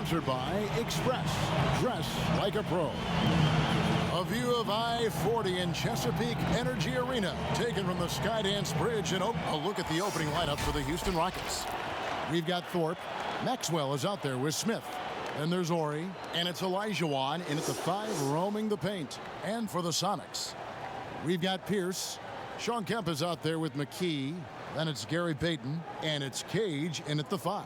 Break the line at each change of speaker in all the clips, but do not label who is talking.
Sponsored by Express. Dress like a pro. A view of I-40 in Chesapeake Energy Arena, taken from the Skydance Bridge. And a look at the opening lineup for the Houston Rockets. We've got Thorpe. Maxwell is out there with Smith. Then there's Ori, and it's Olajuwon in at the 5, roaming the paint. And for the Sonics, we've got Pierce. Sean Kemp is out there with McKee. Then it's Gary Payton, and it's Cage in at the 5.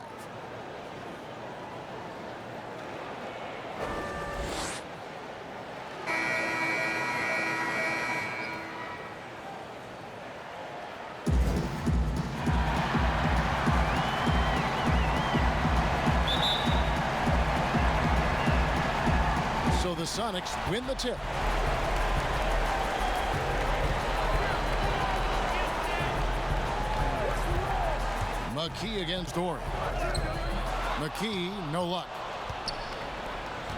So the Sonics win the tip. McKee against Ori. McKee, no luck.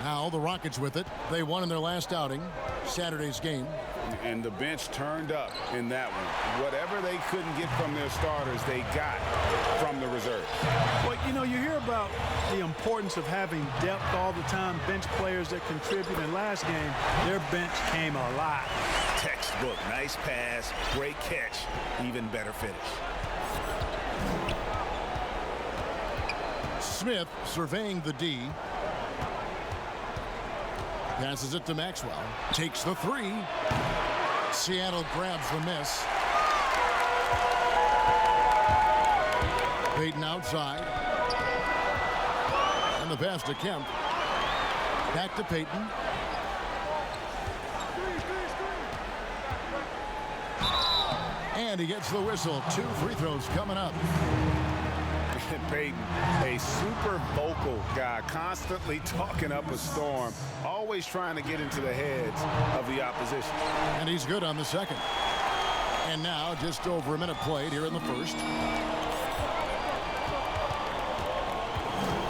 Now the Rockets with it. They won in their last outing, Saturday's game.
And the bench turned up in that one. Whatever they couldn't get from their starters, they got from the reserves.
Well, you know, you hear about the importance of having depth all the time, bench players that contribute. In last game, their bench came alive.
Textbook, nice pass, great catch, even better finish.
Smith surveying the D. Passes it to Maxwell. Takes the 3. Seattle grabs the miss. Payton outside. And the pass to Kemp. Back to Payton. And he gets the whistle. 2 free throws coming up.
Payton, a super vocal guy, constantly talking up a storm, always trying to get into the heads of the opposition.
And he's good on the second. And now just over a minute played here in the first.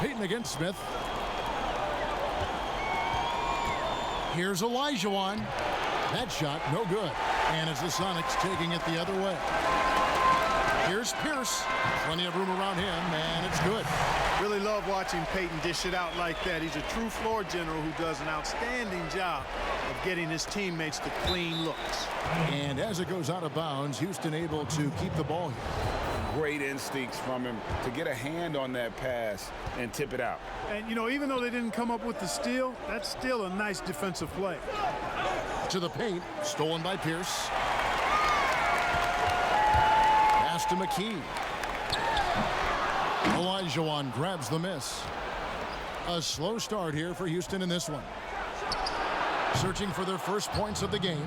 Payton against Smith. Here's Olajuwon. That shot no good. And it's the Sonics taking it the other way. Here's Pierce. Plenty of room around him, and it's good.
Really love watching Payton dish it out like that. He's a true floor general who does an outstanding job of getting his teammates to clean looks.
And as it goes out of bounds, Houston able to keep the ball here.
Great instincts from him to get a hand on that pass and tip it out.
And, you know, even though they didn't come up with the steal, that's still a nice defensive play.
To the paint, stolen by Pierce. Pass to McKee. Olajuwon grabs the miss. A slow start here for Houston in this one. Searching for their first points of the game.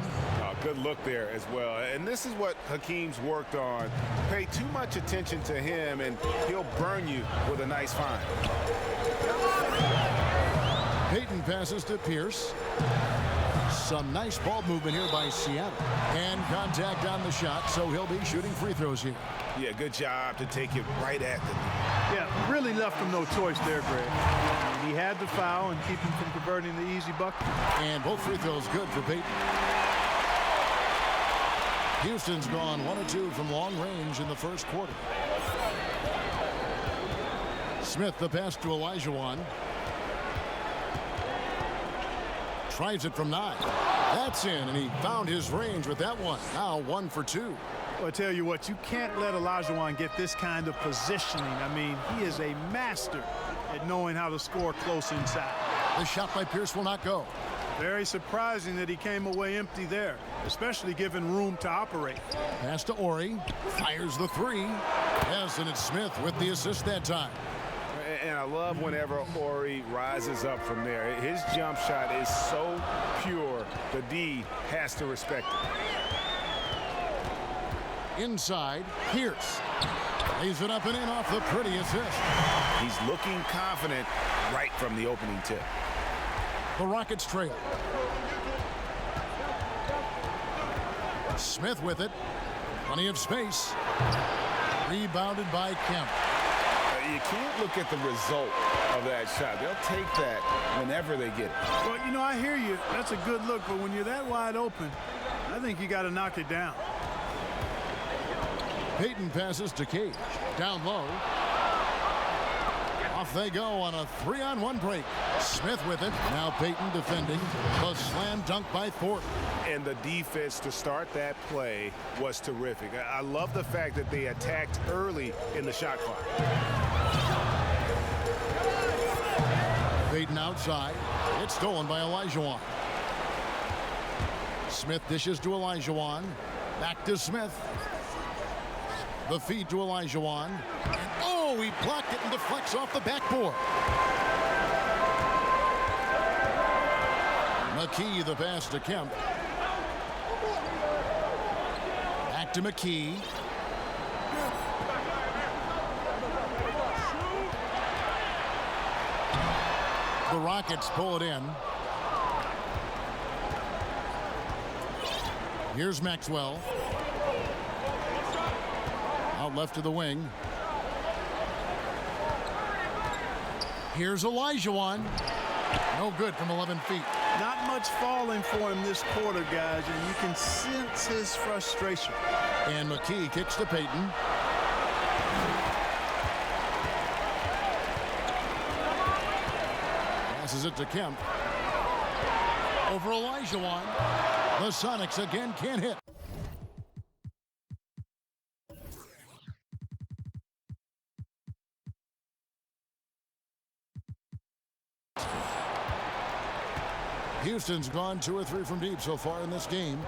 Good look there as well. And this is what Hakeem's worked on. Pay too much attention to him, and he'll burn you with a nice find.
Payton passes to Pierce. Some nice ball movement here by Seattle. And contact on the shot, so he'll be shooting free throws here.
Yeah, good job to take it right at them.
Yeah, really left him no choice there, Greg. He had the foul and keep him from converting the easy bucket.
And both free throws good for Payton. Houston's gone 1 of 2 from long range in the first quarter. Smith, the pass to Olajuwon. Tries it from 9. That's in, and he found his range with that one. Now 1 for 2.
Well, I tell you what, you can't let Olajuwon get this kind of positioning. I mean, he is a master at knowing how to score close inside.
The shot by Pierce will not go.
Very surprising that he came away empty there, especially given room to operate.
Pass to Ori. Fires the 3. Yes, and it's Smith with the assist that time.
And I love whenever Ori rises up from there. His jump shot is so pure, the D has to respect it.
Inside, Pierce. Lays it up and in off the pretty assist.
He's looking confident right from the opening tip.
The Rockets trail. Smith with it. Plenty of space. Rebounded by Kemp.
You can't look at the result of that shot. They'll take that whenever they get it.
Well, you know, I hear you. That's a good look, but when you're that wide open, I think you got to knock it down.
Payton passes to Cage. Down low. Off they go on a 3-on-1 break. Smith with it. Now Payton defending. The slam dunk by Thorpe.
And the defense to start that play was terrific. I love the fact that they attacked early in the shot clock.
Payton outside. It's stolen by Olajuwon. Smith dishes to Olajuwon. Back to Smith. The feed to Olajuwon. And oh, he blocked it and deflects off the backboard. McKee the pass to Kemp. Back to McKee. The Rockets pull it in. Here's Maxwell. Out left to the wing. Here's Olajuwon. No good from 11 feet.
Not much falling for him this quarter, guys, and you can sense his frustration.
And McKee kicks to Payton. Passes it to Kemp. Over Olajuwon. The Sonics again can't hit. Houston's gone 2 or 3 from deep so far in this game.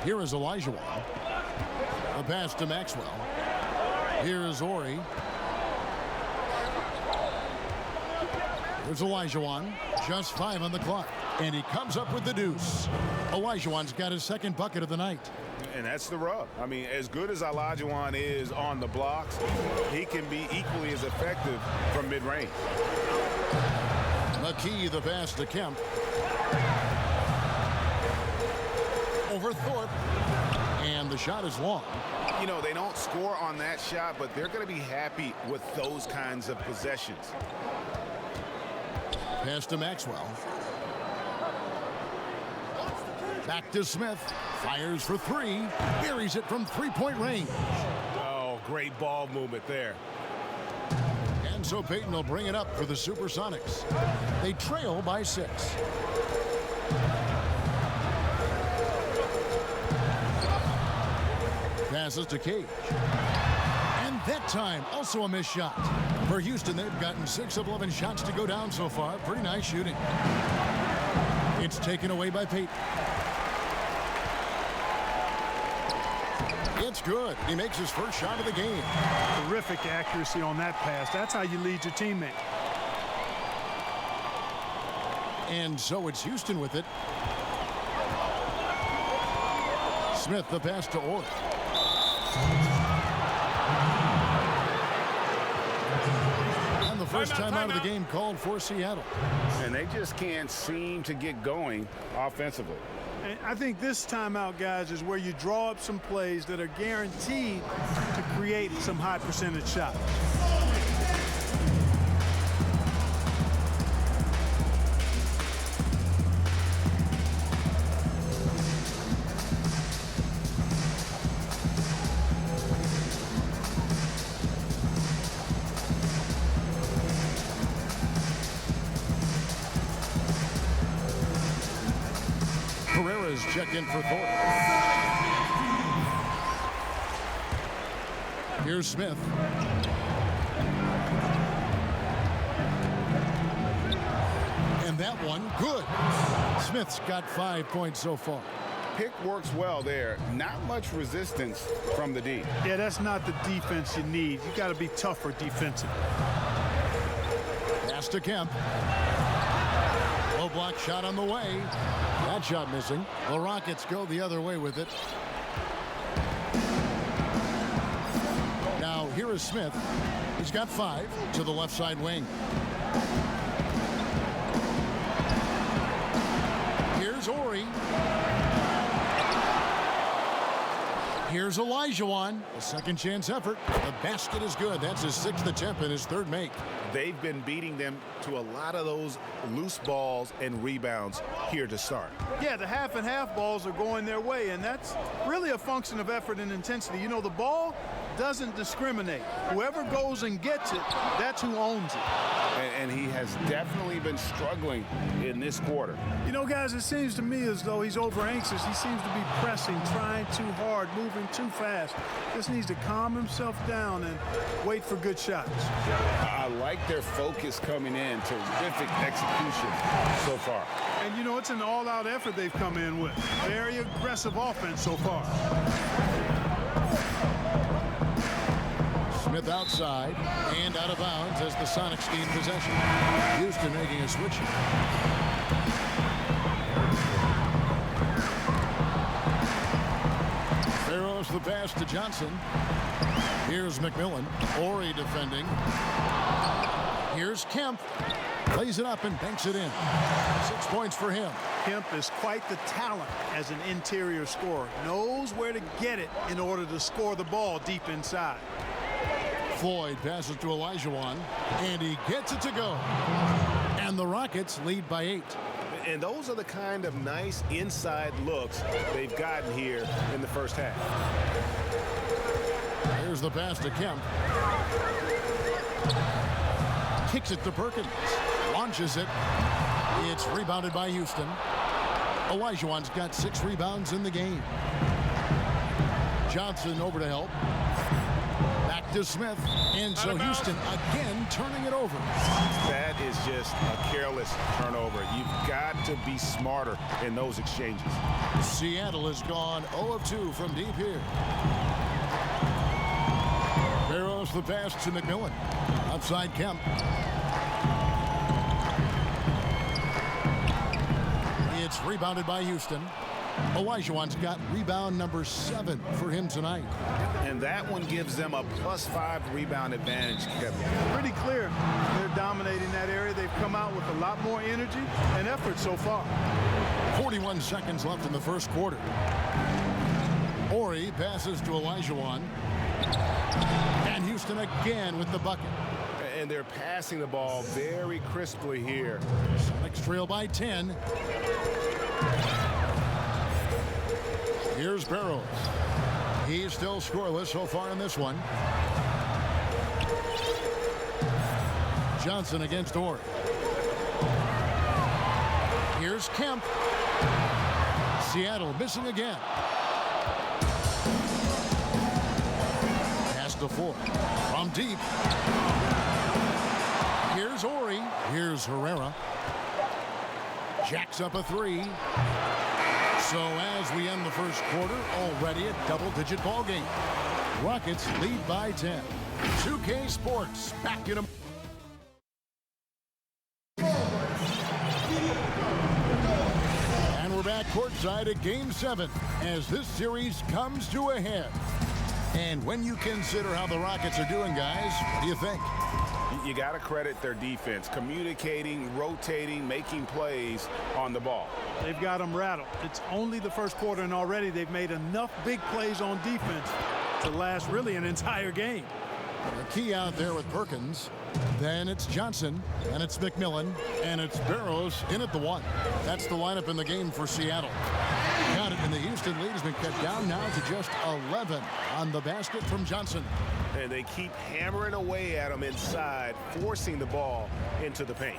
Here is Olajuwon. A pass to Maxwell. Here is Ori. Here's Olajuwon. Just 5 on the clock. And he comes up with the deuce. Olajuwon's got his second bucket of the night.
And that's the rub. I mean, as good as Olajuwon is on the blocks, he can be equally as effective from mid-range.
McKee the pass to Kemp. Over Thorpe. And the shot is long.
You know, they don't score on that shot, but they're going to be happy with those kinds of possessions.
Pass to Maxwell. Back to Smith. Fires for 3. Buries it from 3-point range.
Oh, great ball movement there.
And so Payton will bring it up for the SuperSonics. They trail by 6. Passes to Cage. And that time, also a missed shot. For Houston, they've gotten 6 of 11 shots to go down so far. Pretty nice shooting. It's taken away by Payton. It's good. He makes his first shot of the game.
Terrific accuracy on that pass. That's how you lead your teammate.
And so it's Houston with it. Smith the pass to Orr. And the first time out of the game called for Seattle.
And they just can't seem to get going offensively.
And I think this timeout, guys, is where you draw up some plays that are guaranteed to create some high percentage shots.
Checked in for Thorpe. Here's Smith. And that one, good. Smith's got 5 points so far.
Pick works well there. Not much resistance from the D.
Yeah, that's not the defense you need. You got to be tougher defensively.
Pass to Kemp. Low block shot on the way. That shot missing. The Rockets go the other way with it. Now here is Smith. He's got 5 to the left side wing. Here's Ori. Here's Olajuwon, a second chance effort. The basket is good. That's his 6th attempt and his 3rd make.
They've been beating them to a lot of those loose balls and rebounds here to start.
Yeah, the half and half balls are going their way, and that's really a function of effort and intensity. You know, the ball doesn't discriminate. Whoever goes and gets it, that's who owns it.
And he has definitely been struggling in this quarter.
You know, guys, it seems to me as though he's over anxious. He seems to be pressing, trying too hard, moving too fast. Just needs to calm himself down and wait for good shots.
I like their focus coming in. Terrific execution so far.
And, you know, it's an all-out effort they've come in with. Very aggressive offense so far.
Smith outside and out of bounds as the Sonics gain possession. Houston making a switch. Barrows the pass to Johnson. Here's McMillan. Ori defending. Here's Kemp. Lays it up and banks it in. 6 points for him.
Kemp is quite the talent as an interior scorer. Knows where to get it in order to score the ball deep inside.
Floyd passes to Olajuwon, and he gets it to go. And the Rockets lead by 8.
And those are the kind of nice inside looks they've gotten here in the first half.
Here's the pass to Kemp. Kicks it to Perkins. Launches it. It's rebounded by Houston. Olajuwon's got 6 rebounds in the game. Johnson over to help. Back to Smith. And so Houston again turning it over.
That is just a careless turnover. You've got to be smarter in those exchanges.
Seattle has gone 0 of 2 from deep here. Barrows the pass to McMillan. Outside Kemp. It's rebounded by Houston. Olajuwon's got rebound number 7 for him tonight.
And that one gives them a +5 rebound advantage, Kevin.
Pretty clear they're dominating that area. They've come out with a lot more energy and effort so far.
41 seconds left in the first quarter. Ori passes to Olajuwon. And Houston again with the bucket.
And they're passing the ball very crisply here.
Sonics trail by 10. Here's Barrows. He's still scoreless so far in this one. Johnson against Ori. Here's Kemp. Seattle missing again. Pass to Ford. From deep. Here's Ori. Here's Herrera. Jacks up a 3. So as we end the first quarter, already a double-digit ball game. Rockets lead by 10. 2K Sports back in a... And we're back courtside at Game 7 as this series comes to a head. And when you consider how the Rockets are doing, guys, what do you think?
You got to credit their defense, communicating, rotating, making plays on the ball.
They've got them rattled. It's only the first quarter, and already they've made enough big plays on defense to last really an entire game.
The key out there with Perkins. Then it's Johnson, and it's McMillan, and it's Barrows in at the 1. That's the lineup in the game for Seattle. Got it, and the Houston lead has been cut down now to just 11 on the basket from Johnson.
And they keep hammering away at him inside, forcing the ball into the paint.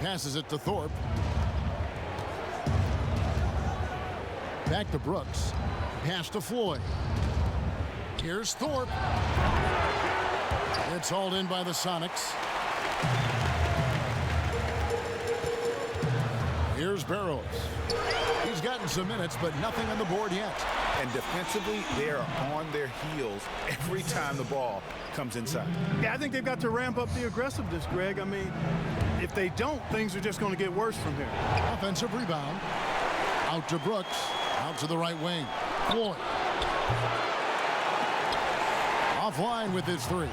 Passes it to Thorpe. Back to Brooks. Pass to Floyd. Here's Thorpe. It's hauled in by the Sonics. Here's Barrows. He's gotten some minutes, but nothing on the board yet.
And defensively, they are on their heels every time the ball comes inside.
Yeah, I think they've got to ramp up the aggressiveness, Greg. I mean, if they don't, things are just going to get worse from here.
Offensive rebound. Out to Brooks. Out to the right wing. Floyd. Offline with his 3.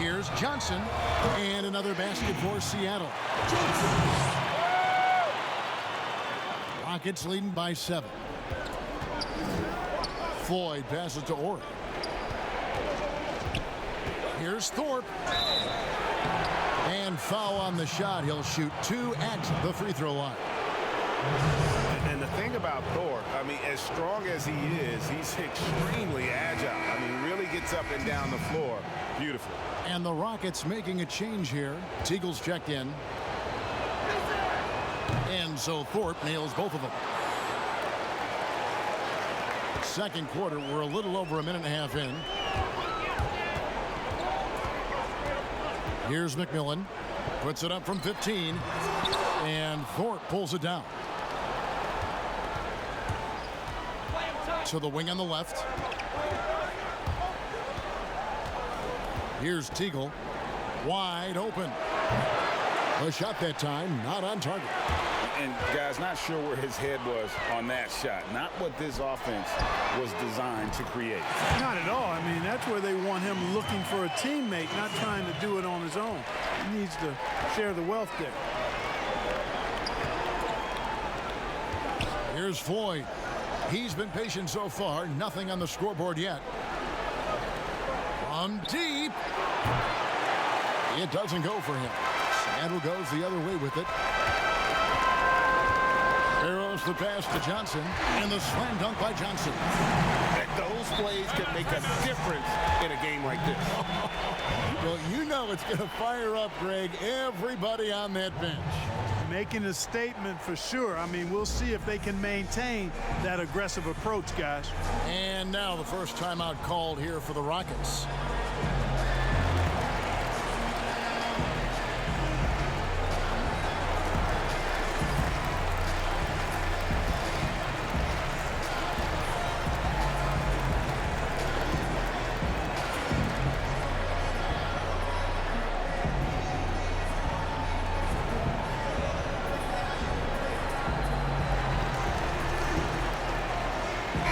Here's Johnson. And another basket for Seattle. Rockets leading by 7. Floyd passes to Orr. Here's Thorpe. And foul on the shot. He'll shoot 2 at the free throw line.
And the thing about Thorpe, I mean, as strong as he is, he's extremely agile. I mean, really gets up and down the floor. Beautiful.
And the Rockets making a change here. Teagle's checked in. And so Thorpe nails both of them. Second quarter, we're a little over a minute and a half in. Here's McMillan. Puts it up from 15. And Thorpe pulls it down. To the wing on the left. Here's Teagle. Wide open. The shot that time, not on target.
And guys, not sure where his head was on that shot. Not what this offense was designed to create.
Not at all. I mean, that's where they want him looking for a teammate, not trying to do it on his own. He needs to share the wealth there.
Here's Floyd. He's been patient so far. Nothing on the scoreboard yet. From deep. It doesn't go for him. Seattle goes the other way with it. Arrows the pass to Johnson. And the slam dunk by Johnson.
Those plays can make a difference in a game like this.
Well, you know it's going to fire up, Greg, everybody on that bench.
Making a statement for sure. I mean, we'll see if they can maintain that aggressive approach, guys.
And now the first timeout called here for the Rockets.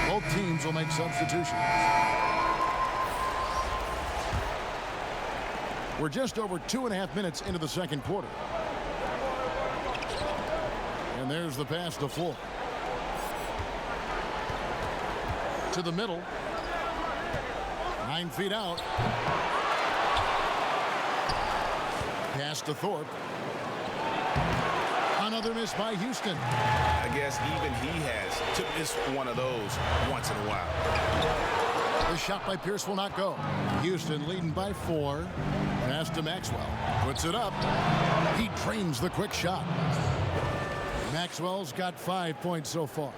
Both teams will make substitutions. We're just over 2.5 minutes into the second quarter. And there's the pass to Floyd. To the middle. 9 feet out. Pass to Thorpe. Another miss by Houston.
I guess even he has to miss one of those once in a while.
The shot by Pierce will not go. Houston leading by 4. Pass to Maxwell. Puts it up. He drains the quick shot. Maxwell's got 5 points so far.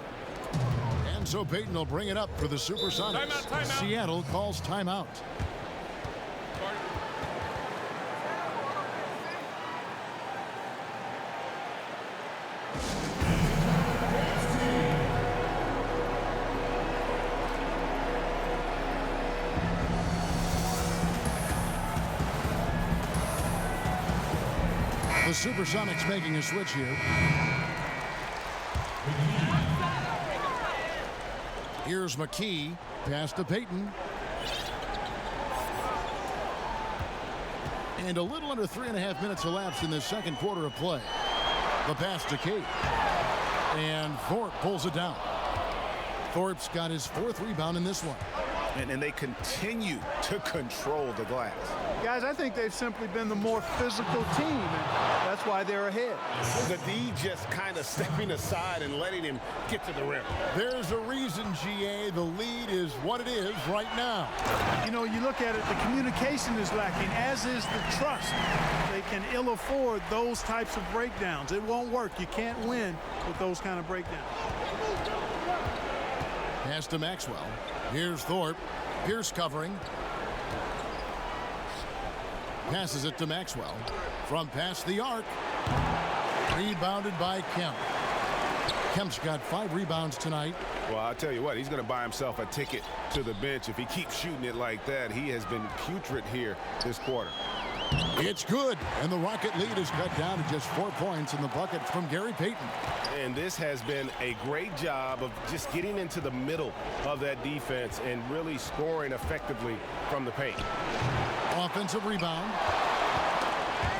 And so Payton will bring it up for the SuperSonics.
Timeout.
Seattle calls timeout. The SuperSonics making a switch here. Here's McKee. Pass to Payton. And a little under 3.5 minutes elapsed in the second quarter of play. The pass to Cade. And Thorpe pulls it down. Thorpe's got his 4th rebound in this one.
And they continue to control the glass.
Guys, I think they've simply been the more physical team, and that's why they're ahead.
The D just kind of stepping aside and letting him get to the rim.
There's a reason, GA, the lead is what it is right now.
You know, you look at it, the communication is lacking, as is the trust. They can ill afford those types of breakdowns. It won't work. You can't win with those kind of breakdowns.
Pass to Maxwell. Here's Thorpe. Pierce covering. Passes it to Maxwell. From past the arc. Rebounded by Kemp. Kemp's got 5 rebounds tonight.
Well, I'll tell you what, he's going to buy himself a ticket to the bench. If he keeps shooting it like that, he has been putrid here this quarter.
It's good, and the Rocket lead is cut down to just 4 points in the bucket from Gary Payton.
And this has been a great job of just getting into the middle of that defense and really scoring effectively from the paint.
Offensive rebound.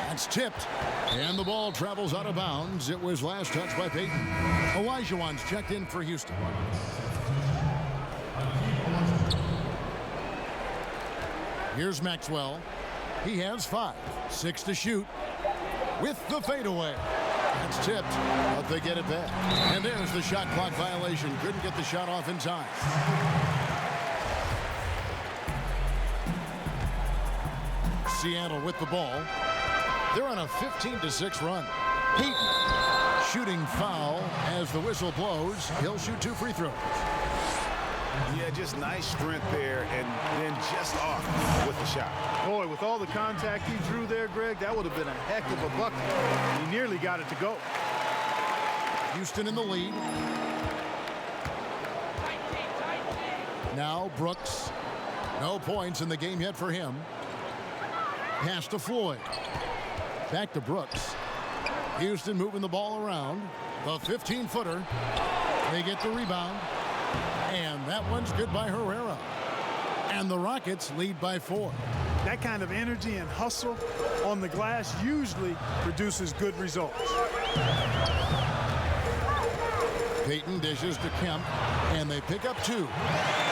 That's tipped. And the ball travels out of bounds. It was last touched by Payton. Olajuwon's checked in for Houston. Here's Maxwell. He has 5. 6 to shoot. With the fadeaway. That's tipped, but they get it back. And there's the shot clock violation. Couldn't get the shot off in time. Seattle with the ball. They're on a 15-6 run. Payton shooting foul as the whistle blows. He'll shoot 2 free throws.
Yeah, just nice strength there, and then just off with the shot.
Boy, with all the contact he drew there, Greg, that would have been a heck of a bucket. He nearly got it to go.
Houston in the lead. Now Brooks. No points in the game yet for him. Pass to Floyd. Back to Brooks. Houston moving the ball around. The 15-footer. They get the rebound. And that one's good by Herrera. And the Rockets lead by 4.
That kind of energy and hustle on the glass usually produces good results.
Payton dishes to Kemp, and they pick up 2.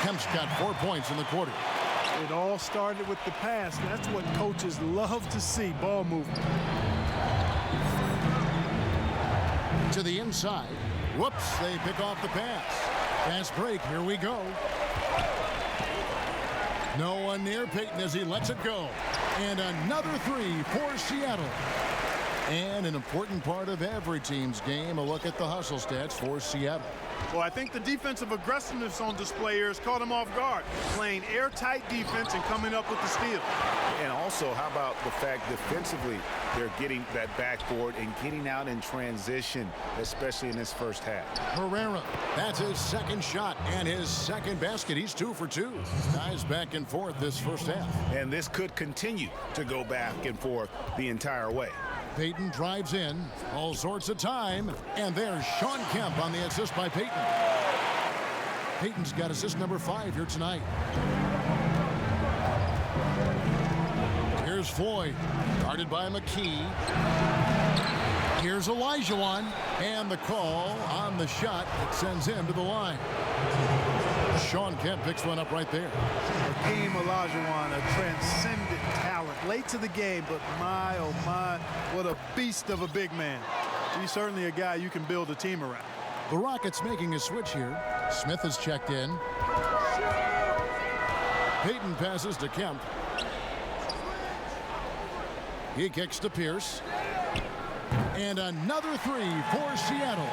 Kemp's got 4 points in the quarter.
It all started with the pass. That's what coaches love to see, ball movement.
To the inside. Whoops, they pick off the pass. Fast break, here we go. No one near Payton as he lets it go. And another 3 for Seattle. And an important part of every team's game, a look at the hustle stats for Seattle.
Well, I think the defensive aggressiveness on display here has caught him off guard. Playing airtight defense and coming up with the steal.
And also, how about the fact defensively, they're getting that backboard and getting out in transition, especially in this first half.
Herrera, that's his second shot and his second basket. He's 2 for 2. Guys back and forth this first half.
And this could continue to go back and forth the entire way.
Payton drives in, all sorts of time, and there's Shawn Kemp on the assist by Payton. Payton's got assist number 5 here tonight. Here's Floyd, guarded by McKee. Here's Olajuwon, and the call on the shot that sends him to the line. Shawn Kemp picks one up right there.
Hakeem Olajuwon, a transcendent talent. Late to the game, but my, oh my, what a beast of a big man. He's certainly a guy you can build a team around.
The Rockets making a switch here. Smith is checked in. Payton passes to Kemp. He kicks to Pierce. And another 3 for Seattle.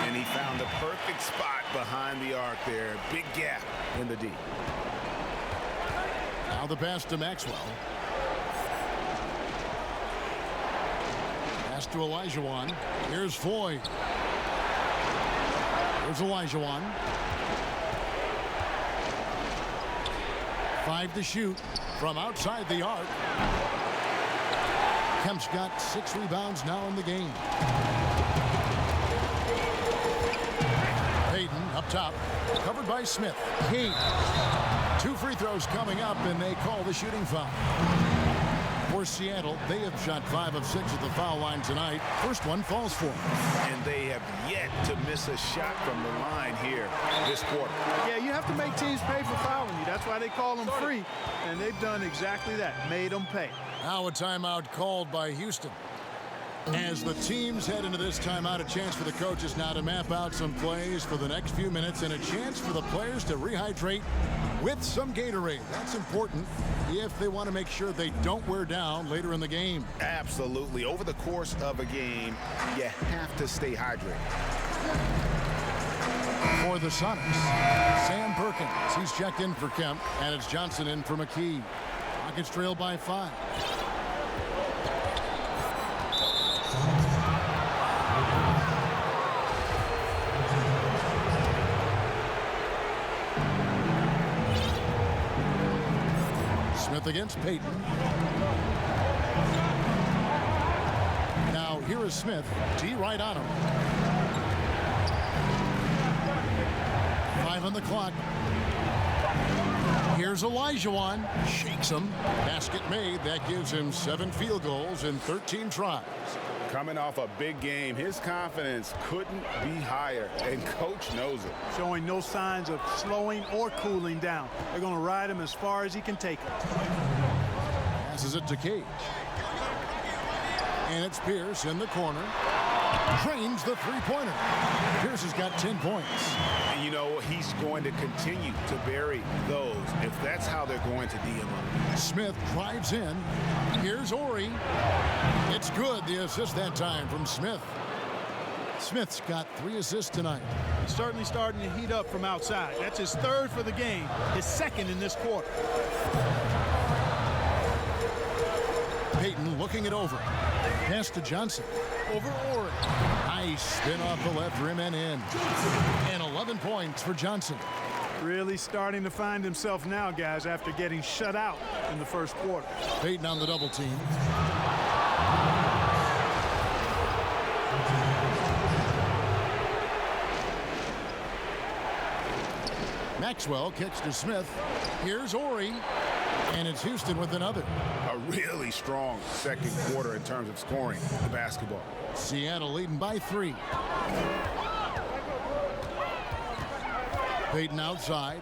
And he found the perfect spot behind the arc there. Big gap in the D.
Now the pass to Maxwell. Pass to Olajuwon. Here's Floyd. Here's Olajuwon. 5 to shoot from outside the arc. Kemp's got 6 rebounds now in the game. Payton up top, covered by Smith. King. 2 free throws coming up, and they call the shooting foul. For Seattle, they have shot 5 of 6 at the foul line tonight. First one falls for them.
And they have yet to miss a shot from the line here this quarter.
Yeah, you have to make teams pay for fouling you. That's why they call them free. And they've done exactly that, made them pay.
Now a timeout called by Houston. As the teams head into this timeout, a chance for the coaches now to map out some plays for the next few minutes and a chance for the players to rehydrate with some Gatorade. That's important if they want to make sure they don't wear down later in the game.
Absolutely. Over the course of a game, you have to stay hydrated.
For the Sonics, Sam Perkins. He's checked in for Kemp, and it's Johnson in for McKee. Rockets trail by 5. Smith against Payton. Now here is Smith. D right on him. 5 on the clock. Here's Olajuwon. Shakes him. Basket made. That gives him 7 field goals in 13 tries.
Coming off a big game, his confidence couldn't be higher, and coach knows it.
Showing no signs of slowing or cooling down. They're going to ride him as far as he can take him.
Passes it to Cage. And it's Pierce in the corner. Drains the three-pointer. Pierce has got 10 points.
And you know, he's going to continue to bury those if that's how they're going to DM him.
Smith drives in. Here's Ori. It's good. The assist that time from Smith. Smith's got 3 assists tonight.
He's certainly starting to heat up from outside. That's his 3rd for the game, his 2nd in this quarter.
Payton looking it over. Pass to Johnson. Over Ori. Nice spin off the left rim and in. And 11 points for Johnson.
Really starting to find himself now, guys, after getting shut out in the first quarter.
Payton on the double team. Maxwell kicks to Smith. Here's Ori. And it's Houston with another.
A really strong second quarter in terms of scoring the basketball.
Seattle leading by 3. Payton outside.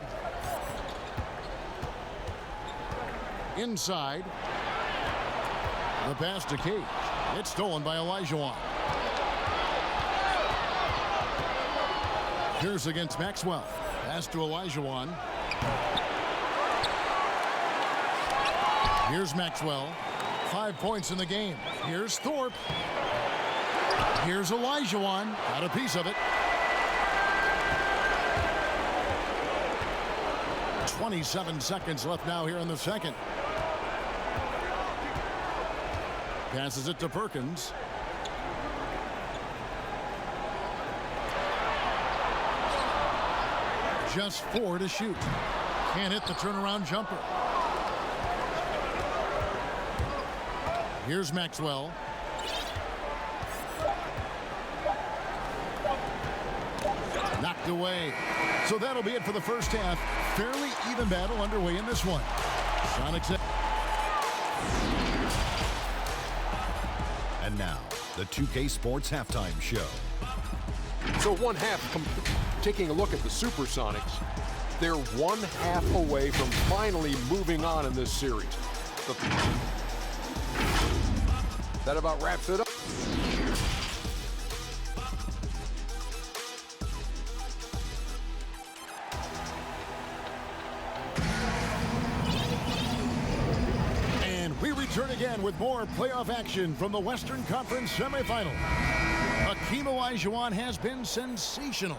Inside. The pass to Cage. It's stolen by Olajuwon. Here's against Maxwell. Pass to Olajuwon. Here's Maxwell. 5 points in the game. Here's Thorpe. Here's Olajuwon. Got a piece of it. 27 seconds left now here in the second. Passes it to Perkins. Just 4 to shoot. Can't hit the turnaround jumper. Here's Maxwell. Knocked away. So that'll be it for the first half. Fairly even battle underway in this one. Sonics.
And now, the 2K Sports Halftime Show.
So one half, taking a look at the SuperSonics, they're 1 half away from finally moving on in this series. That about wraps it up.
And we return again with more playoff action from the Western Conference semifinal. Hakeem Olajuwon has been sensational.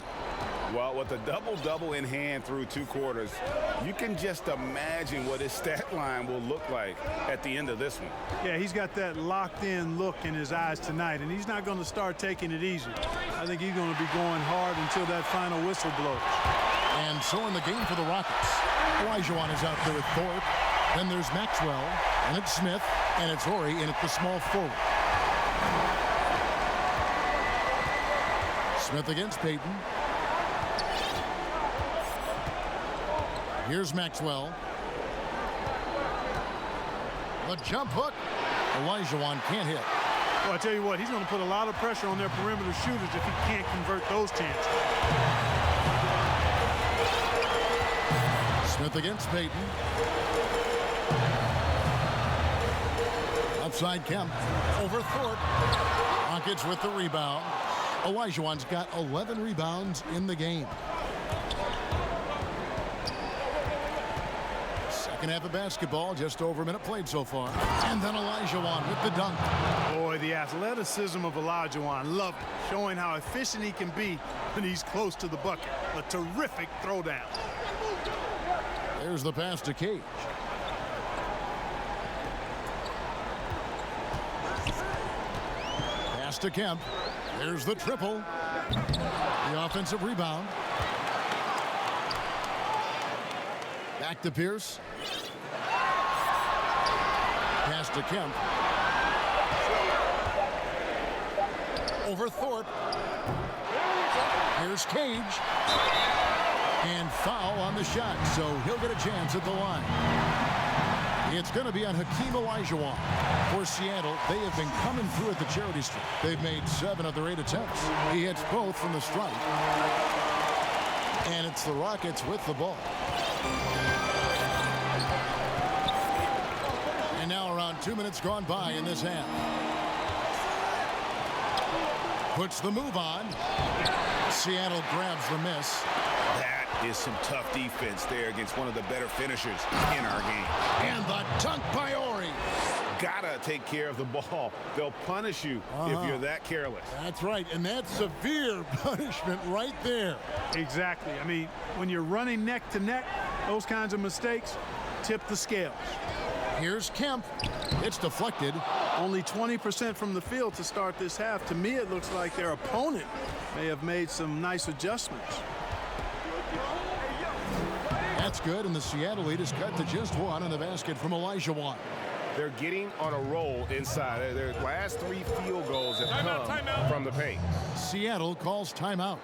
Well, with a double-double in hand through 2 quarters, you can just imagine what his stat line will look like at the end of this one.
Yeah, he's got that locked-in look in his eyes tonight, and he's not going to start taking it easy. I think he's going to be going hard until that final whistle blows.
And so in the game for the Rockets, Olajuwon is out there with Thorpe. Then there's Maxwell, and it's Smith, and it's Ori in at the small forward. Smith against Payton. Here's Maxwell. The jump hook. Olajuwon can't hit.
Well, I tell you what, he's going to put a lot of pressure on their perimeter shooters if he can't convert those chances.
Smith against Payton. Outside Kemp. Over Thorpe. Rockets with the rebound. Olajuwon's got 11 rebounds in the game. Second half of basketball, just over a minute played so far. And then Olajuwon with the dunk.
Boy, the athleticism of Olajuwon, love it. Showing how efficient he can be when he's close to the bucket. A terrific throwdown.
There's the pass to Cage. Pass to Kemp. There's the triple. The offensive rebound. Back to Pierce. Pass to Kemp. Over Thorpe. Here's Cage. And foul on the shot, so he'll get a chance at the line. It's going to be on Hakeem Olajuwon. For Seattle, they have been coming through at the charity stripe. They've made 7 of their 8 attempts. He hits both from the stripe. And it's the Rockets with the ball. And now around 2 minutes gone by in this half. Puts the move on. Seattle grabs the miss.
That is some tough defense there against one of the better finishers in our game.
And the dunk by Ori.
Gotta take care of the ball. They'll punish you if you're that careless.
That's right, and that's severe punishment right there.
Exactly. I mean, when you're running neck to neck, those kinds of mistakes tip the scales.
Here's Kemp. It's deflected.
Only 20% from the field to start this half. To me, it looks like their opponent may have made some nice adjustments.
That's good, and the Seattle lead is cut to just 1 on the basket from Olajuwon.
They're getting on a roll inside. Their last 3 field goals have come from the paint.
Seattle calls timeout.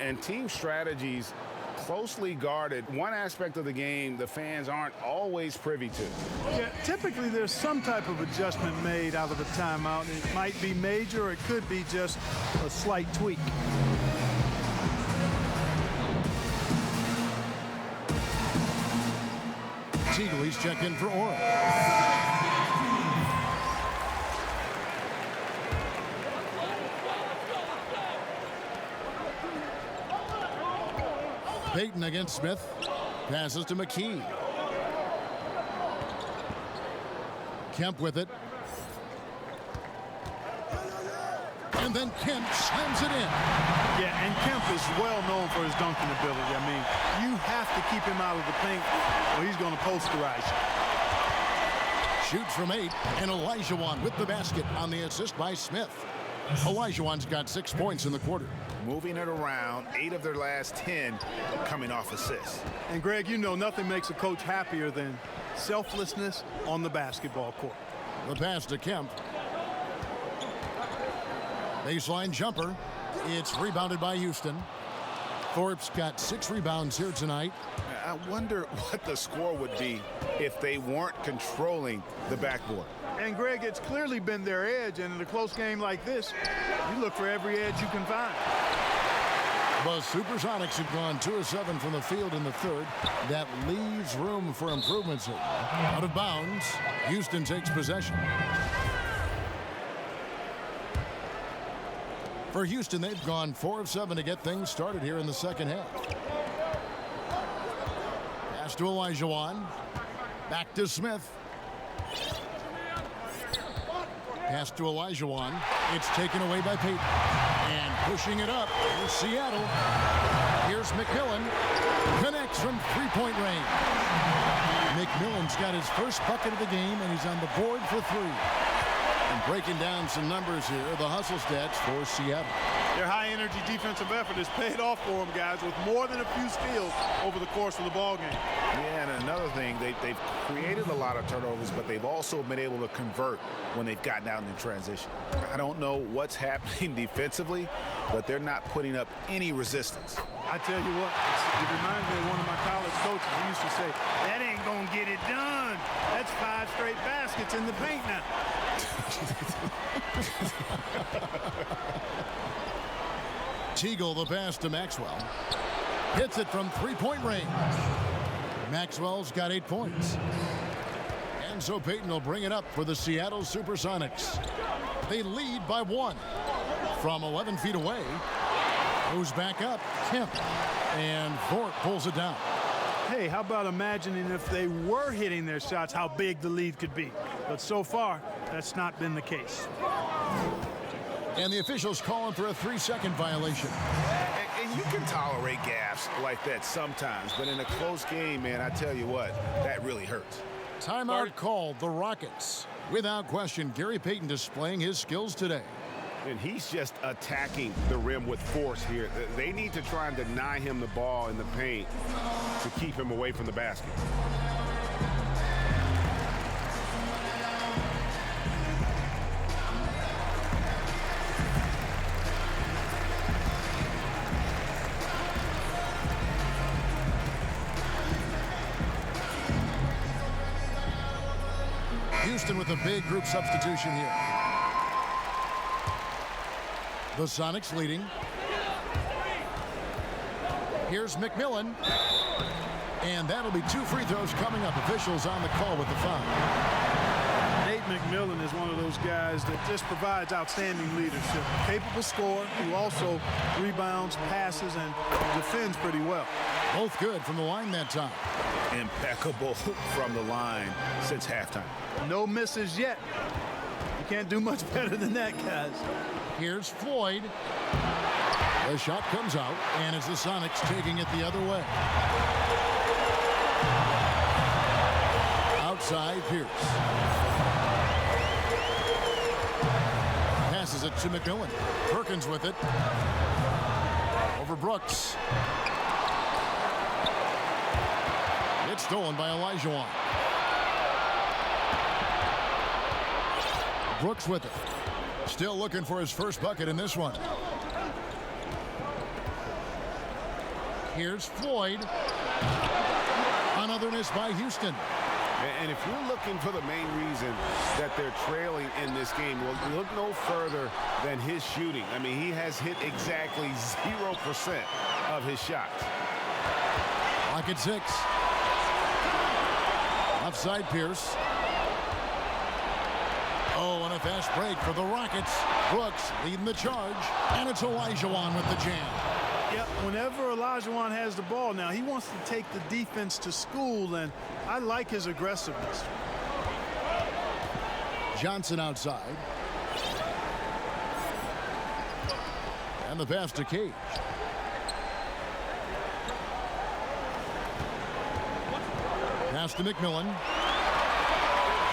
And team strategies closely guarded. One aspect of the game the fans aren't always privy to.
Yeah, typically there's some type of adjustment made out of a timeout. It might be major, or it could be just a slight tweak.
Teagley's checked in for Ori. Payton against Smith. Passes to McKee. Kemp with it. And then Kemp slams it in.
Yeah, and Kemp is well known for his dunking ability. I mean, you have to keep him out of the paint or he's going to posterize you.
Shoots from 8, and Olajuwon with the basket on the assist by Smith. Olajuwon's got 6 points in the quarter.
Moving it around, 8 of their last 10 coming off assists.
And Greg, you know nothing makes a coach happier than selflessness on the basketball court.
The pass to Kemp. Baseline jumper. It's rebounded by Houston. Thorpe's got 6 rebounds here tonight.
I wonder what the score would be if they weren't controlling the backboard.
And Greg, it's clearly been their edge, and in a close game like this, you look for every edge you can find.
The SuperSonics have gone 2 of 7 from the field in the third. That leaves room for improvements here. Out of bounds, Houston takes possession. For Houston, they've gone 4 of 7 to get things started here in the second half. Pass to Olajuwon. Back to Smith. Pass to Olajuwon. It's taken away by Payton. And pushing it up is Seattle. Here's McMillan. Connects from 3-point range. McMillan's got his first bucket of the game, and he's on the board for 3. And breaking down some numbers here, the hustle stats for Seattle.
Their high-energy defensive effort has paid off for them, guys, with more than a few steals over the course of the ball game.
Yeah, and another thing, they've created a lot of turnovers, but they've also been able to convert when they've gotten out in transition. I don't know what's happening defensively, but they're not putting up any resistance.
I tell you what, it reminds me of one of my college coaches. He used to say, that ain't going to get it done. That's 5 straight baskets in the paint now.
Teagle the pass to Maxwell. Hits it from 3-point range. Maxwell's got 8 points. And so Payton will bring it up for the Seattle SuperSonics. They lead by 1. From 11 feet away. Goes back up. Kemp. And Thorpe pulls it down.
Hey, how about imagining if they were hitting their shots, how big the lead could be. But so far, that's not been the case.
And the officials calling for a 3-second violation.
And you can tolerate gaffes like that sometimes, but in a close game, man, I tell you what, that really hurts.
Timeout called, the Rockets. Without question, Gary Payton displaying his skills today.
And he's just attacking the rim with force here. They need to try and deny him the ball in the paint to keep him away from the basket.
Houston with a big group substitution here. The Sonics leading. Here's McMillan. And that'll be 2 free throws coming up. Officials on the call with the foul.
Nate McMillan is one of those guys that just provides outstanding leadership. Capable scorer who also rebounds, passes, and defends pretty well.
Both good from the line that time.
Impeccable from the line since halftime.
No misses yet. You can't do much better than that, guys.
Here's Floyd. The shot comes out, and it's the Sonics taking it the other way. Outside, Pierce. Passes it to McMillan. Perkins with it. Over Brooks. It's stolen by Olajuwon. Brooks with it. Still looking for his first bucket in this one. Here's Floyd. Another miss by Houston.
And if you're looking for the main reason that they're trailing in this game, well, look no further than his shooting. I mean, he has hit exactly 0% of his shots.
Lock at 6. Offside Pierce. Oh, and a fast break for the Rockets. Brooks leading the charge. And it's Olajuwon with the jam.
Yeah, whenever Olajuwon has the ball now, he wants to take the defense to school, and I like his aggressiveness.
Johnson outside. And the pass to Cage. Pass to McMillan.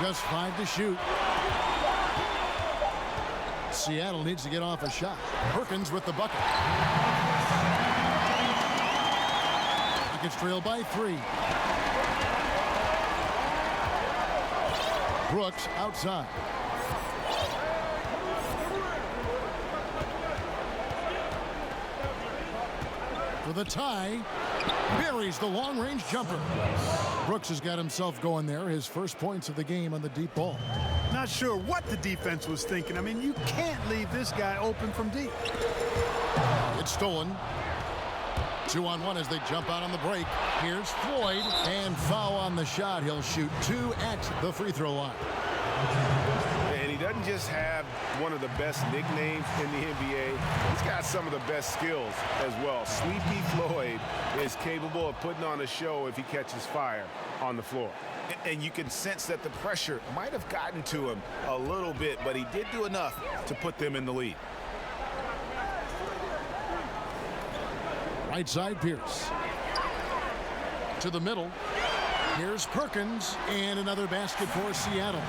Just 5 to shoot. Seattle needs to get off a shot. Perkins with the bucket. Rockets trail by 3. Brooks outside. For the tie. Buries the long-range jumper. Brooks has got himself going there. His first points of the game on the deep ball.
Not sure what the defense was thinking. I mean, you can't leave this guy open from deep.
It's stolen. 2-on-1 as they jump out on the break. Here's Floyd. And foul on the shot. He'll shoot 2 at the free throw line.
And he doesn't just have one of the best nicknames in the NBA. He's got some of the best skills as well. Sleepy Floyd is capable of putting on a show if he catches fire on the floor.
And you can sense that the pressure might have gotten to him a little bit, but he did do enough to put them in the lead.
Right side Pierce. To the middle. Here's Perkins, and another basket for Seattle.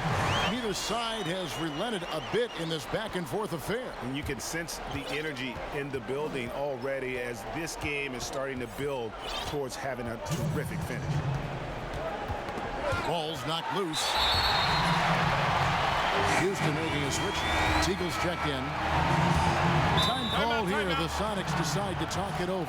Neither side has relented a bit in this back-and-forth affair.
And you can sense the energy in the building already as this game is starting to build towards having a terrific finish.
Ball's knocked loose. Houston making a switch. Teagle's checked in. Time called here. The Sonics decide to talk it over.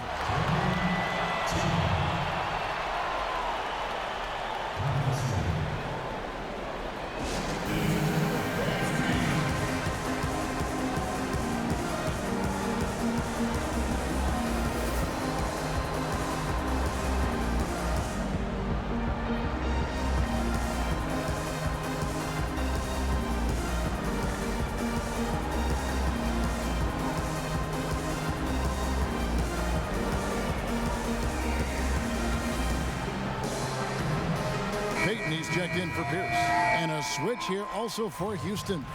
He's checked in for Pierce. And a switch here also for Houston.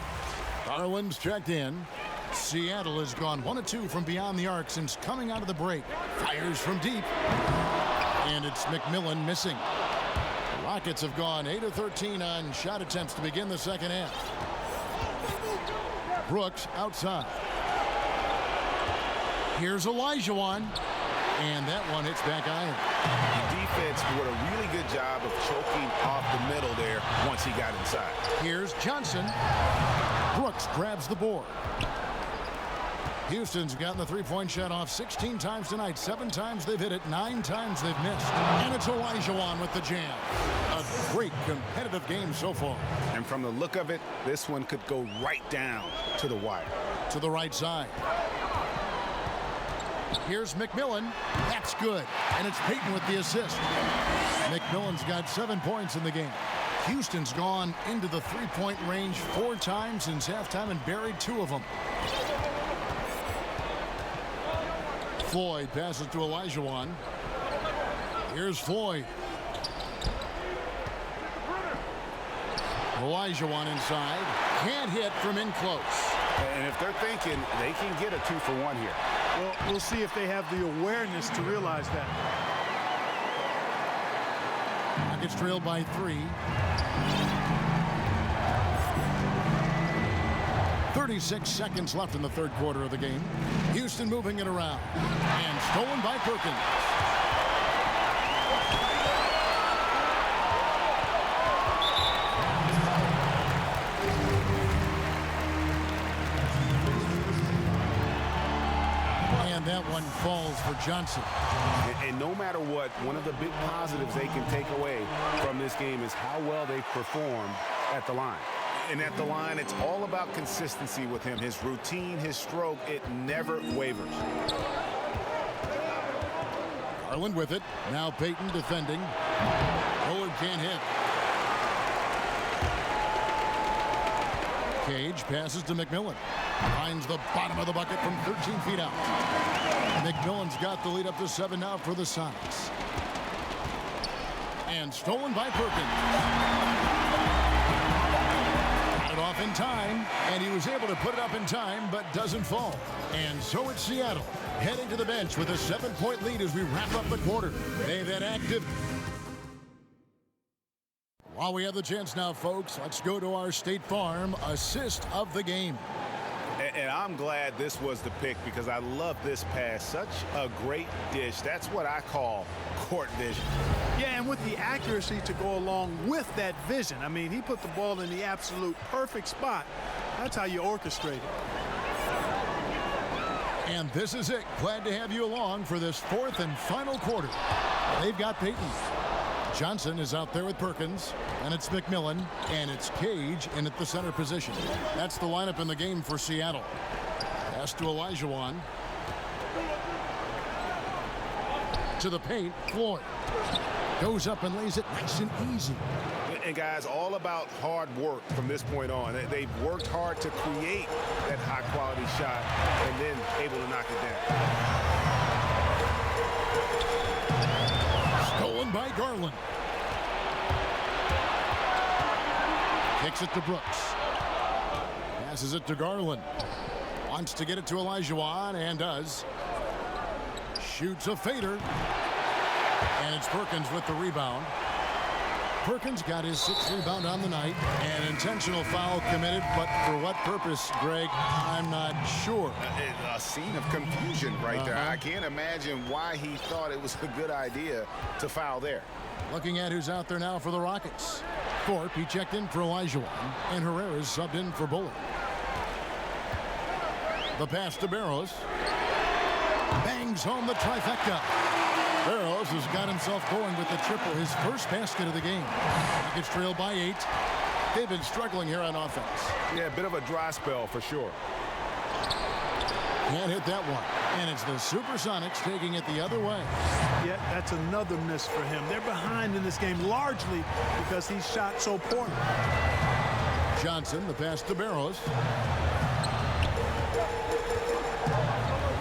Garland's checked in. Seattle has gone 1 of 2 from beyond the arc since coming out of the break. Fires from deep. And it's McMillan missing. The Rockets have gone 8 of 13 on shot attempts to begin the second half. Brooks outside. Here's Olajuwon. And that one hits back iron.
The defense did a really good job of choking off the middle there once he got inside.
Here's Johnson. Brooks grabs the board. Houston's gotten the three-point shot off 16 times tonight. 7 times they've hit it, 9 times they've missed. And it's Olajuwon with the jam. A Great competitive game so far.
And from the look of it, this one could go right down to the wire.
To the right side. Here's McMillan. That's good. And it's Payton with the assist. McMillan's got 7 points in the game. Houston's gone into the three-point range 4 times since halftime and buried 2 of them. Floyd passes to Olajuwon. Here's Floyd. Olajuwon inside. Can't hit from in close.
And if they're thinking they can get a 2-for-1 here.
Well, we'll see if they have the awareness to realize that.
Nuggets trailed by 3. 36 seconds left in the third quarter of the game. Houston moving it around. And stolen by Perkins. And that one falls for Johnson.
And no matter what, one of the big positives they can take away from this game is how well they performed at the line.
And at the line, it's all about consistency with him. His routine, his stroke, it never wavers.
Garland with it. Now Payton defending. Lillard can't hit. Cage passes to McMillan. Finds the bottom of the bucket from 13 feet out. McMillan's got the lead up to 7 now for the Sonics. And stolen by Perkins. Got it off in time, and he was able to put it up in time, but doesn't fall. And so it's Seattle heading to the bench with a 7-point lead as we wrap up the quarter. They've been active. While we have the chance now, folks, let's go to our State Farm assist of the game.
And I'm glad this was the pick because I love this pass. Such a great dish. That's what I call court vision.
Yeah, and with the accuracy to go along with that vision. I mean, he put the ball in the absolute perfect spot. That's how you orchestrate it.
And this is it. Glad to have you along for this 4th and final quarter. They've got Payton. Johnson is out there with Perkins, and it's McMillan, and it's Cage in at the center position. That's the lineup in the game for Seattle. Pass to Olajuwon. To the paint, Floyd. Goes up and lays it nice and easy.
And guys, all about hard work from this point on. They've worked hard to create that high-quality shot and then able to knock it down.
Stolen by Garland. Kicks it to Brooks. Passes it to Garland. Wants to get it to Olajuwon and does. Shoots a fader. And it's Perkins with the rebound. Perkins got his 6th rebound on the night. An intentional foul committed, but for what purpose, Greg, I'm not sure.
A scene of confusion right there. I can't imagine why he thought it was a good idea to foul there.
Looking at who's out there now for the Rockets. Thorpe, he checked in for Olajuwon, and Herrera's subbed in for Bullard. The pass to Barrows. Bangs home the trifecta. Barrows has got himself going with the triple, his first basket of the game. Rockets trailed by 8. They've been struggling here on offense.
Yeah, a bit of a dry spell for sure.
Can't hit that one. And it's the SuperSonics taking it the other way.
Yeah, that's another miss for him. They're behind in this game largely because he shot so poorly.
Johnson, the pass to Barrows.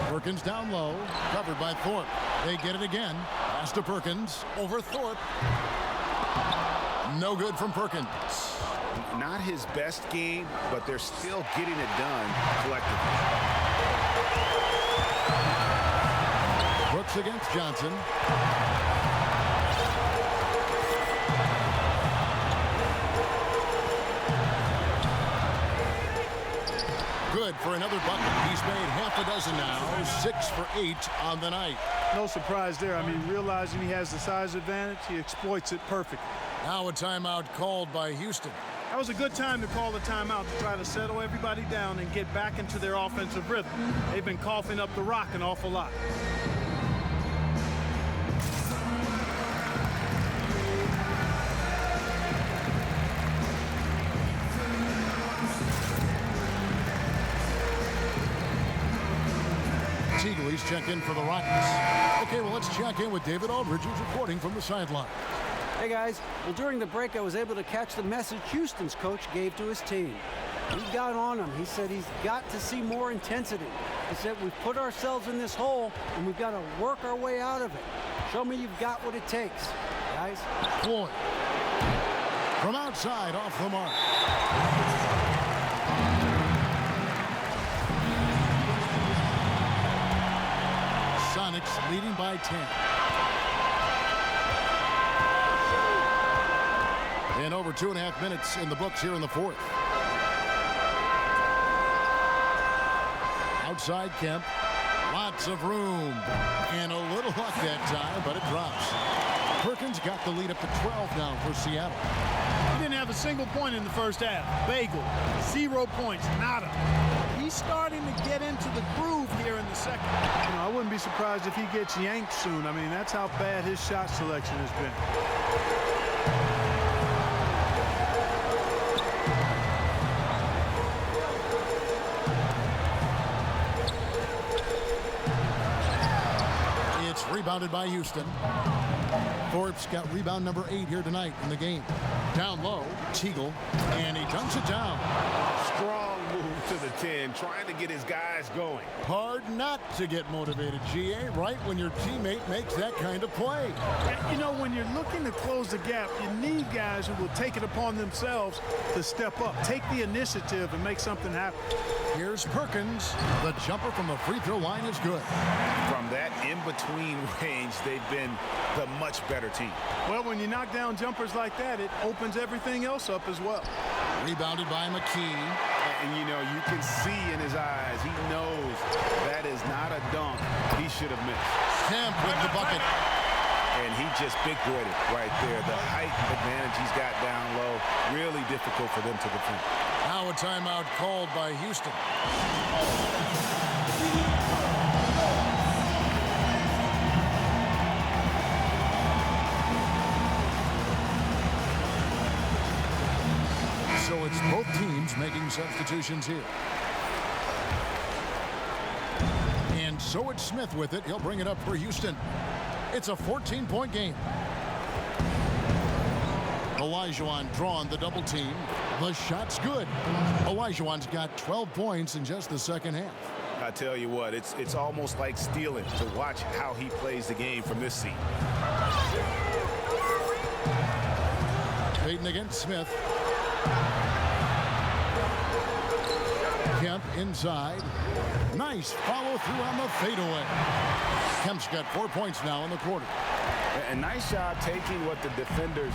Perkins down low, covered by Thorpe. They get it again. Pass to Perkins, over Thorpe. No good from Perkins.
Not his best game, but they're still getting it done collectively.
Brooks against Johnson. Good for another bucket. He's made half a dozen now. 6 for 8 on the night.
No surprise there. I mean, realizing he has the size advantage, he exploits it perfectly.
Now a timeout called by Houston.
That was a good time to call the timeout to try to settle everybody down and get back into their offensive rhythm. They've been coughing up the rock an awful lot.
Phillies check in for the Rockets. Okay, well, let's check in with David Aldridge, who's reporting from the sideline.
Hey, guys. Well, during the break, I was able to catch the message Houston's coach gave to his team. He got on him. He said he's got to see more intensity. He said we've put ourselves in this hole, and we've got to work our way out of it. Show me you've got what it takes, guys.
Floyd. From outside, off the mark. Sonics leading by 10. And over 2.5 minutes in the books here in the fourth. Outside Kemp. Lots of room. And a little luck that time, but it drops. Perkins got the lead up to 12 now for Seattle.
He didn't have a single point in the first half. Bagel, 0 points, nada. He's starting to get into the groove here in the second. You know, I wouldn't be surprised if he gets yanked soon. I mean, that's how bad his shot selection has been.
It's rebounded by Houston. Thorpe's got rebound number 8 here tonight in the game. Down low, Teagle, and he dunks it down.
Strong move to the 10, trying to get his guys going.
Hard not to get motivated, GA, right when your teammate makes that kind of play.
You know, when you're looking to close the gap, you need guys who will take it upon themselves to step up, take the initiative, and make something happen.
Here's Perkins. The jumper from the free throw line is good.
From that in-between range, they've been the much better team.
Well, when you knock down jumpers like that, it opens everything else up as well.
Rebounded by McKee.
And, you know, you can see in his eyes, he knows that is not a dunk he should have missed.
Kemp with the bucket.
And he just big-boyed it right there. The height advantage he's got down low, really difficult for them to defend.
Now a timeout called by Houston. So it's both teams making substitutions here. And so it's Smith with it. He'll bring it up for Houston. It's a 14-point game. Olajuwon drawn the double team. The shot's good. Olajuwon's got 12 points in just the second half.
I tell you what, it's almost like stealing to watch how he plays the game from this seat.
Payton against Smith. Kemp inside. Nice follow through on the fadeaway. Kemp's got 4 points now in the quarter.
A nice job taking what the defenders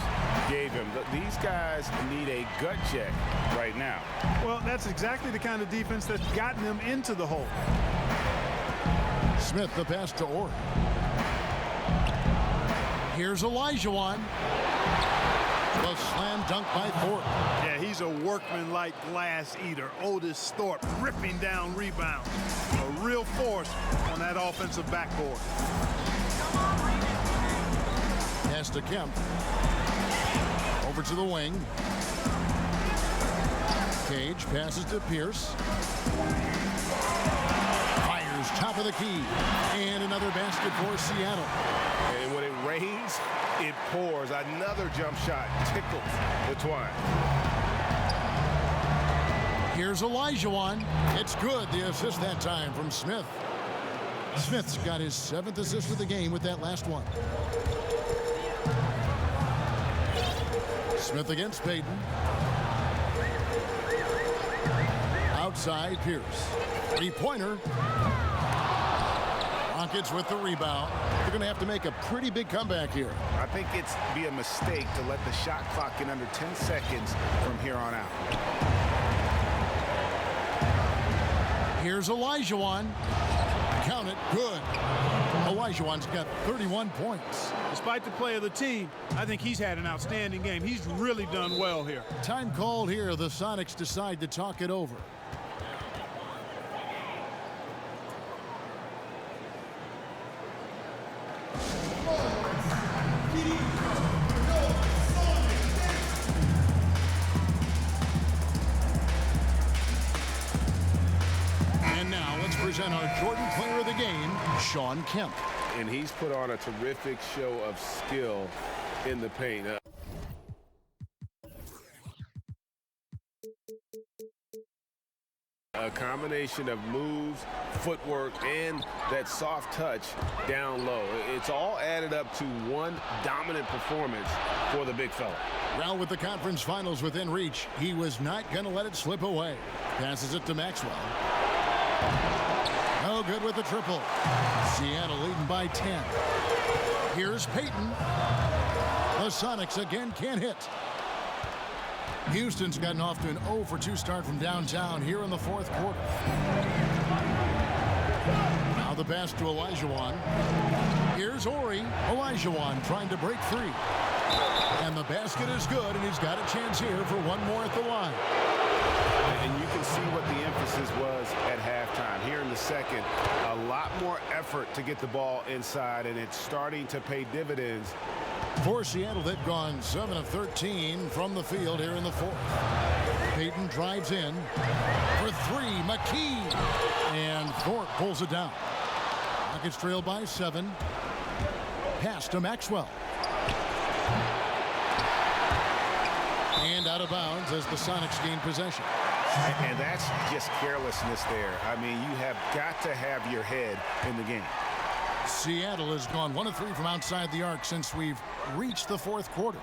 gave him. These guys need a gut check right now.
Well, that's exactly the kind of defense that's gotten them into the hole.
Smith the pass to Orr. Here's Olajuwon. The slam dunk by Thorpe.
Yeah, he's a workman-like glass eater. Otis Thorpe ripping down rebounds. A real force on that offensive backboard.
Pass to Kemp. Over to the wing. Cage passes to Pierce. Fires top of the key. And another basket for Seattle.
And when it rains, it pours. Another jump shot tickles the twine.
Here's Olajuwon. It's good. The assist that time from Smith. Smith's got his 7th assist of the game with that last one. Smith against Payton. Outside Pierce. 3-pointer. Rockets with the rebound. They're going to have to make a pretty big comeback here.
I think it's be a mistake to let the shot clock in under 10 seconds from here on out.
Here's Olajuwon. Count it. Good. Olajuwon's got 31 points.
Despite the play of the team, I think he's had an outstanding game. He's really done well here.
Time called here. The Sonics decide to talk it over. present our Jordan Player of the Game, Shawn Kemp.
And he's put on a terrific show of skill in the paint. A combination of moves, footwork, and that soft touch down low. It's all added up to one dominant performance for the big fella.
Well, with the conference finals within reach, he was not going to let it slip away. Passes it to Maxwell. No good with the triple. Seattle leading by 10. Here's Payton. The Sonics again can't hit. Houston's gotten off to an 0-for-2 start from downtown here in the fourth quarter. Now the pass to Olajuwon. Here's Ori. Olajuwon trying to break free. And the basket is good, and he's got a chance here for one more at the line.
And you can see what the emphasis was at halftime. Here in the second, a lot more effort to get the ball inside, and it's starting to pay dividends.
For Seattle, they've gone 7 of 13 from the field here in the fourth. Payton drives in for three. McKee. And Thorpe pulls it down. Rockets trail by 7. Pass to Maxwell. And out of bounds as the Sonics gain possession.
And that's just carelessness there. I mean, you have got to have your head in the game.
Seattle has gone 1 of 3 from outside the arc since we've reached the fourth quarter.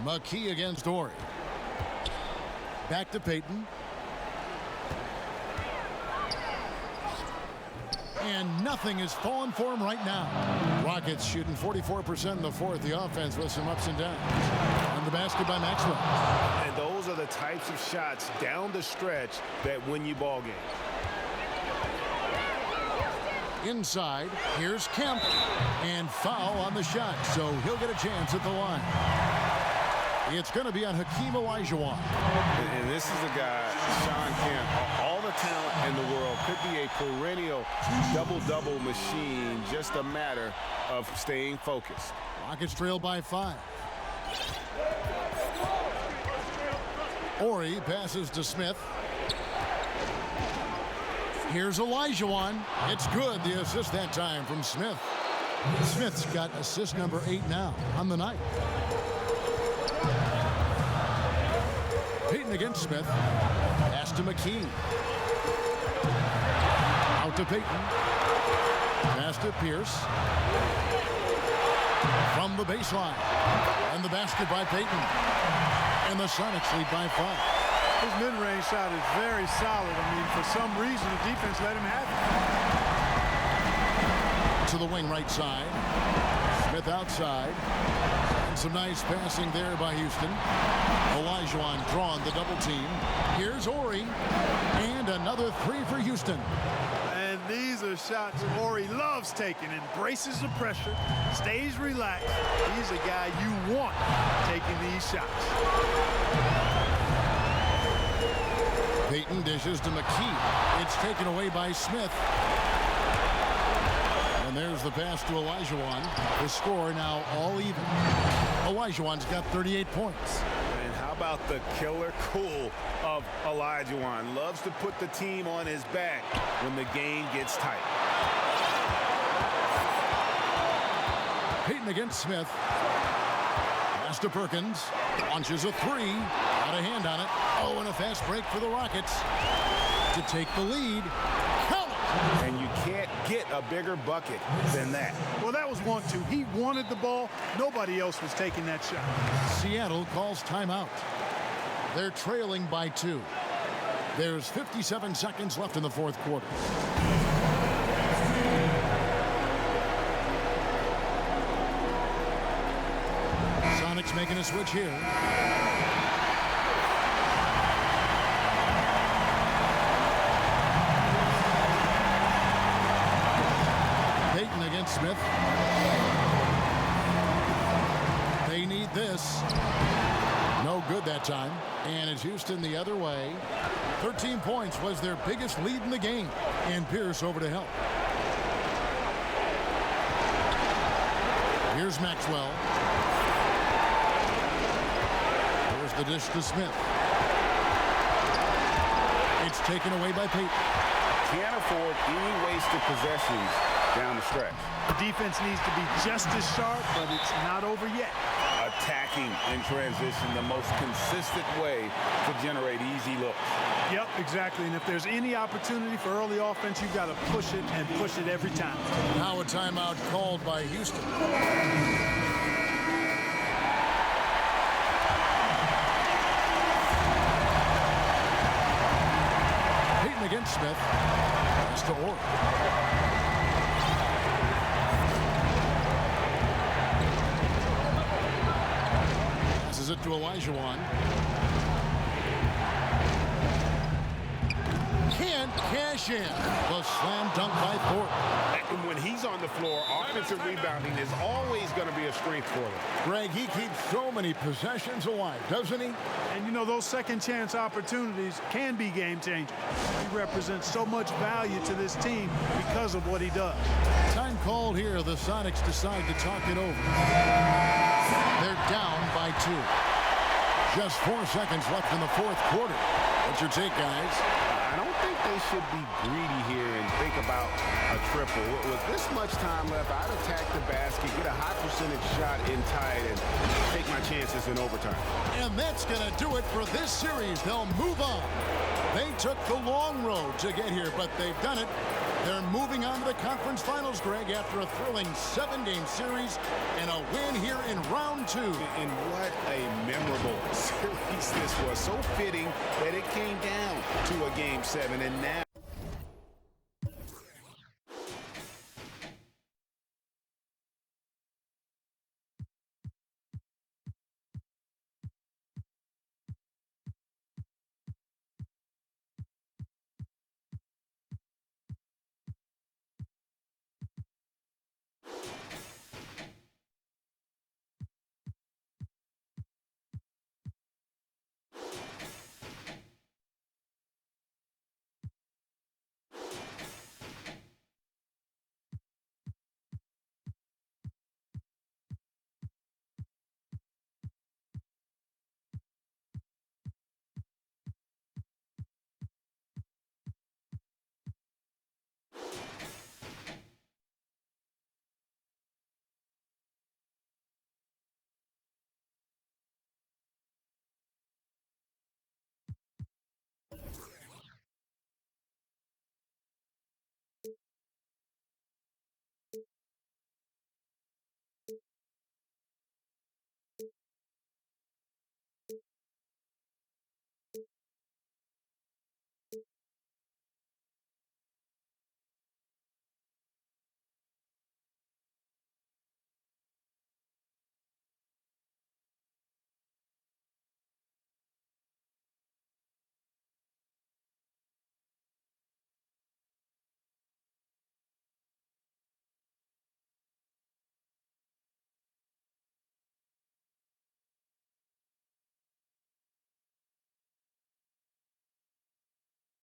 McKee against Ori. Back to Payton. And nothing is falling for him right now. Rockets shooting 44% in the fourth. The offense with some ups and downs. And the basket by Maxwell.
And those are the types of shots down the stretch that win you ball games.
Inside, here's Kemp. And foul on the shot, so he'll get a chance at the line. It's going to be on Hakeem Olajuwon.
And this is a guy, Shawn Kemp, all the talent in the world, could be a perennial double-double machine, just a matter of staying focused.
Rockets trail by 5. Ori passes to Smith. Here's Olajuwon. It's good. The assist that time from Smith. Smith's got assist number 8 now on the night. Payton against Smith. Pass to McKee. Out to Payton. Pass to Pierce. From the baseline. And the basket by Payton. And the Sonics lead by 5.
His mid-range shot is very solid. I mean, for some reason, the defense let him have it.
To the wing right side. Smith outside. And some nice passing there by Houston. Olajuwon drawing the double team. Here's Ori. And another 3 for Houston.
And these are shots Ori loves taking. Embraces the pressure. Stays relaxed. He's a guy you want taking these shots.
Payton dishes to McKee. It's taken away by Smith. And there's the pass to Olajuwon. The score now all even. Olajuwon's got 38 points.
And how about the killer cool of Olajuwon? Loves to put the team on his back when the game gets tight.
Payton against Smith. Pass to Perkins. Launches a 3. Got a hand on it. Oh, and a fast break for the Rockets to take the lead. Count it!
And you can't get a bigger bucket than that.
Well, that was 1-2. He wanted the ball. Nobody else was taking that shot.
Seattle calls timeout. They're trailing by 2. There's 57 seconds left in the fourth quarter. Sonics making a switch here. Payton against Smith. They need this. No good that time. And it's Houston the other way. 13 points was their biggest lead in the game. And Pierce over to help. Here's Maxwell. Here's the dish to Smith. taken away by Peyton.
Can't afford any wasted possessions down the stretch.
The defense needs to be just as sharp, but it's not over yet.
Attacking in transition, the most consistent way to generate easy looks.
Yep, exactly. And if there's any opportunity for early offense, you've got to push it and push it every time.
Now a timeout called by Houston. Peyton against Smith. Pass to Orr. Passes it to Olajuwon. Can't cash in. The slam dunk by Thornton.
And when he's on the floor, offensive rebounding is always going to be a strength for them.
Greg, he keeps so many possessions alive, doesn't he?
And, you know, those second chance opportunities can be game changers. He represents so much value to this team because of what he does.
Time called here. The Sonics decide to talk it over. They're down by 2. Just 4 seconds left in the fourth quarter. What's your take, guys?
I don't think they should be greedy here and think about a triple. With this much time left, I'd attack the basket, get a high percentage shot in tight, and take my chances in overtime.
And that's going to do it for this series. They'll move on. They took the long road to get here, but they've done it. They're moving on to the conference finals, Greg, after a thrilling 7-game series and a win here in round 2.
And what a memorable series this was. So fitting that it came down to a Game 7, and now